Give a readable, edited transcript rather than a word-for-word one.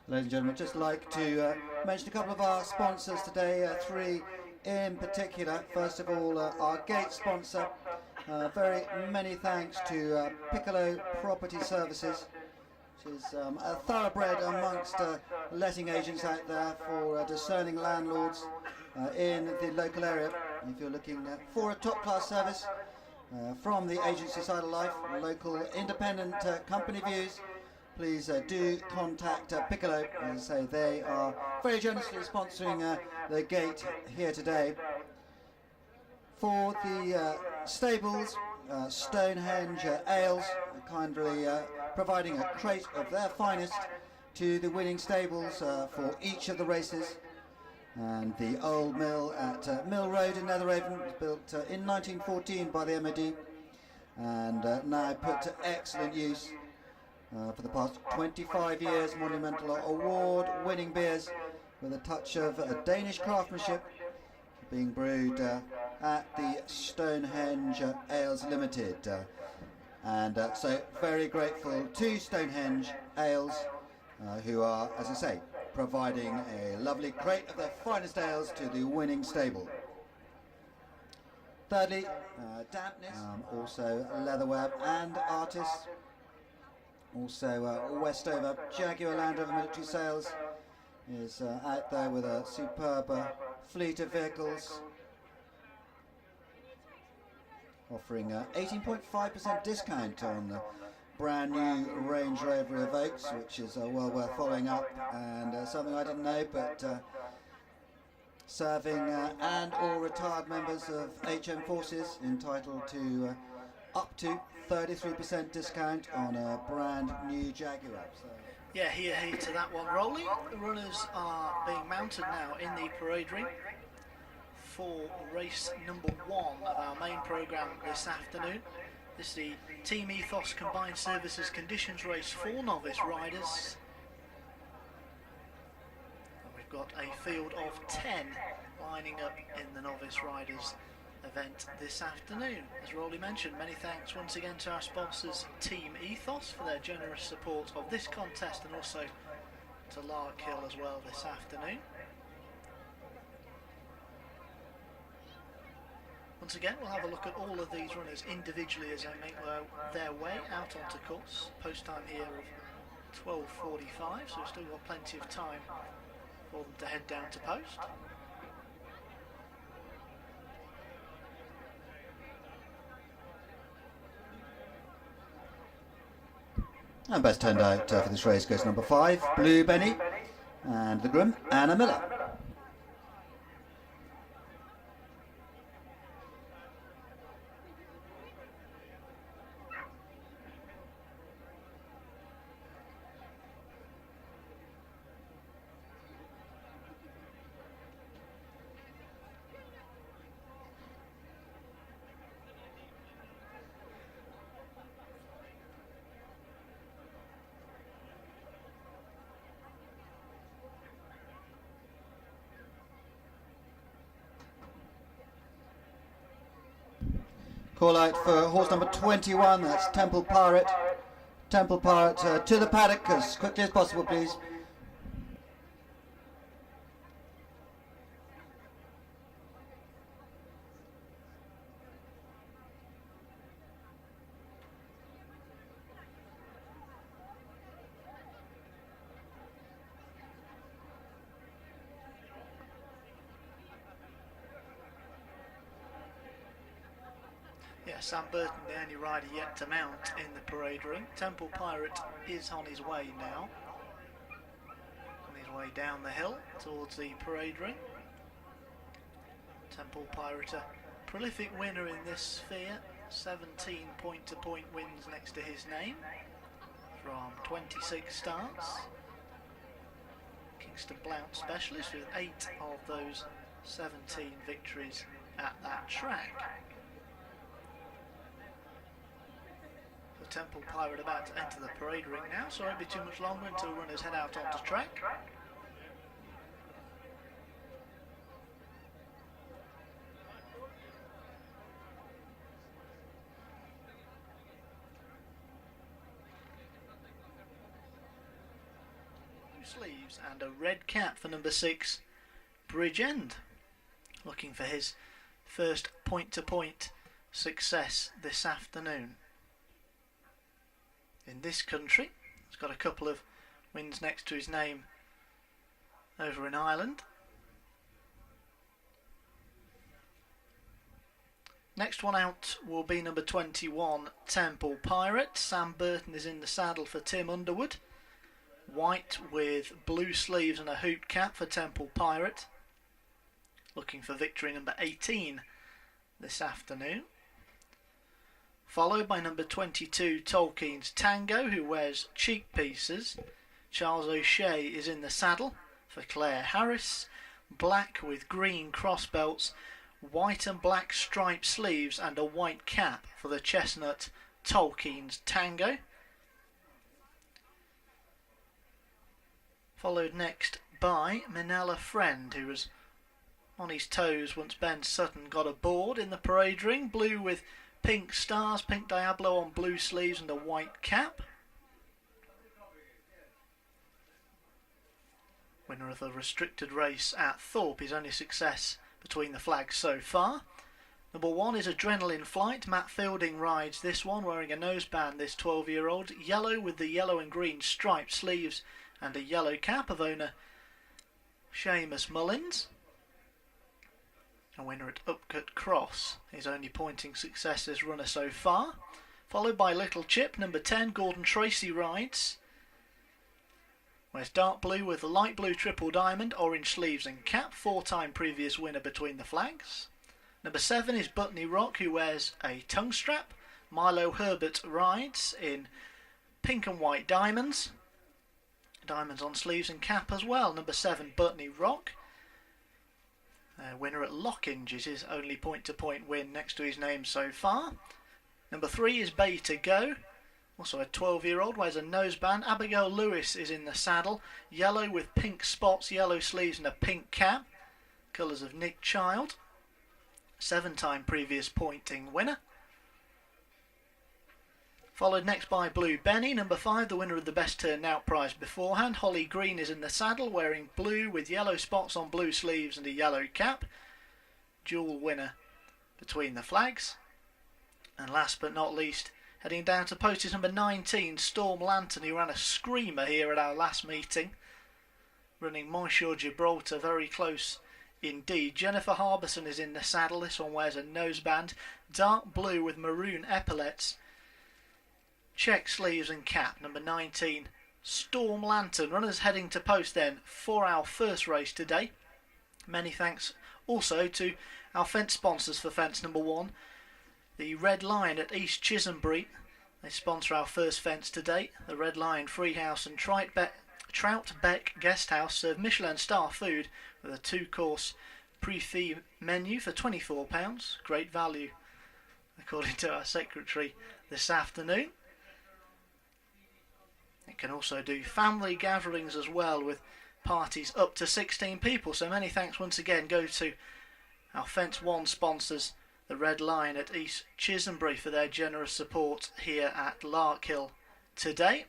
Ladies and gentlemen, I'd just like to mention a couple of our sponsors today, three in particular. First of all, our gate sponsor. Very many thanks to Piccolo Property Services, which is a thoroughbred amongst letting agents out there for discerning landlords in the local area. If you're looking for a top-class service from the agency side of life, local independent company views, please do contact Piccolo. As I say, they are very generously sponsoring the gate here today. For the stables, Stonehenge Ales, kindly providing a crate of their finest to the winning stables for each of the races. And the old mill at Mill Road in Netheravon was built in 1914 by the MOD and now put to excellent use. For the past 25 years, monumental award-winning beers with a touch of Danish craftsmanship being brewed at the Stonehenge Ales Limited. So very grateful to Stonehenge Ales, who are, as I say, providing a lovely crate of their finest ales to the winning stable. Thirdly, dampness, also leatherware and artists. Also Westover Jaguar Land Rover Military Sales is out there with a superb fleet of vehicles, offering 18.5% discount on the brand new Range Rover Evokes, which is well worth following up, and something I didn't know, but serving and or retired members of HM forces entitled to up to 33% discount on a brand new Jaguar. So. Yeah, here to that one, Rolly. The runners are being mounted now in the parade ring for race number 1 of our main programme this afternoon. This is the Team Ethos Combined Services Conditions Race for novice riders. And we've got a field of 10 lining up in the novice riders event this afternoon. As Rolly mentioned, many thanks once again to our sponsors Team Ethos for their generous support of this contest, and also to Larkhill as well this afternoon. Once again, we'll have a look at all of these runners individually as they make their way out onto course. Post time here of 12:45, so we've still got plenty of time for them to head down to post. And best turned out for this race goes number 5, Blue Benny, and the groom, Anna Miller. Call out for horse number 21, that's Temple Pirate. Temple Pirate to the paddock as quickly as possible, please. Yeah, Sam Burton, the only rider yet to mount in the parade ring. Temple Pirate is on his way now. On his way down the hill towards the parade ring. Temple Pirate, a prolific winner in this sphere. 17 point-to-point wins next to his name from 26 starts. Kingston Blount specialist with 8 of those 17 victories at that track. The Temple Pirate about to enter the parade ring now, so it won't be too much longer until runners head out onto track. sleeves and a red cap for number 6, Bridgend, looking for his first point-to-point success this afternoon. In this country, he's got a couple of wins next to his name over in Ireland. Next one out will be number 21, Temple Pirate. Sam Burton is in the saddle for Tim Underwood. White with blue sleeves and a hoop cap for Temple Pirate. Looking for victory number 18 this afternoon. Followed by number 22, Tolkien's Tango, who wears cheek pieces. Charles O'Shea is in the saddle for Claire Harris. Black with green cross belts, white and black striped sleeves and a white cap for the chestnut Tolkien's Tango. Followed next by Manella Friend, who was on his toes once Ben Sutton got aboard in the parade ring. Blue with pink stars, pink Diablo on blue sleeves and a white cap. Winner of the restricted race at Thorpe, his only success between the flags so far. Number 1 is Adrenaline Flight. Matt Fielding rides this one, wearing a noseband, this 12-year-old. Yellow with the yellow and green striped sleeves and a yellow cap of owner Seamus Mullins. A winner at Upcut Cross, his only pointing success as runner so far. Followed by Little Chip, number 10, Gordon Tracy rides. Wears dark blue with light blue triple diamond, orange sleeves and cap, 4-time previous winner between the flags. Number 7 is Butney Rock, who wears a tongue strap. Milo Herbert rides in pink and white diamonds. Diamonds on sleeves and cap as well. Number 7, Butney Rock. Winner at Lockinge is his only point-to-point win next to his name so far. Number 3 is Bay to Go. Also a 12-year-old, wears a noseband. Abigail Lewis is in the saddle. Yellow with pink spots, yellow sleeves and a pink cap. Colours of Nick Child. 7-time previous pointing winner. Followed next by Blue Benny, number 5, the winner of the best turn out prize beforehand. Holly Green is in the saddle, wearing blue with yellow spots on blue sleeves and a yellow cap. Dual winner between the flags. And last but not least, heading down to postage number 19, Storm Lantern, who ran a screamer here at our last meeting. Running Monsieur Gibraltar very close indeed. Jennifer Harbison is in the saddle. This one wears a noseband, dark blue with maroon epaulets. Check sleeves and cap, number 19, Storm Lantern. Runners heading to post then for our first race today. Many thanks also to our fence sponsors for fence number 1. The Red Lion at East Chisholmbury. They sponsor our first fence today. The Red Lion Freehouse and Troutbeck Guesthouse serve Michelin star food with a 2-course pre-fee menu for £24. Great value, according to our secretary this afternoon. It can also do family gatherings as well, with parties up to 16 people. So many thanks once again go to our Fence 1 sponsors, the Red Lion at East Chisholmbury, for their generous support here at Larkhill today.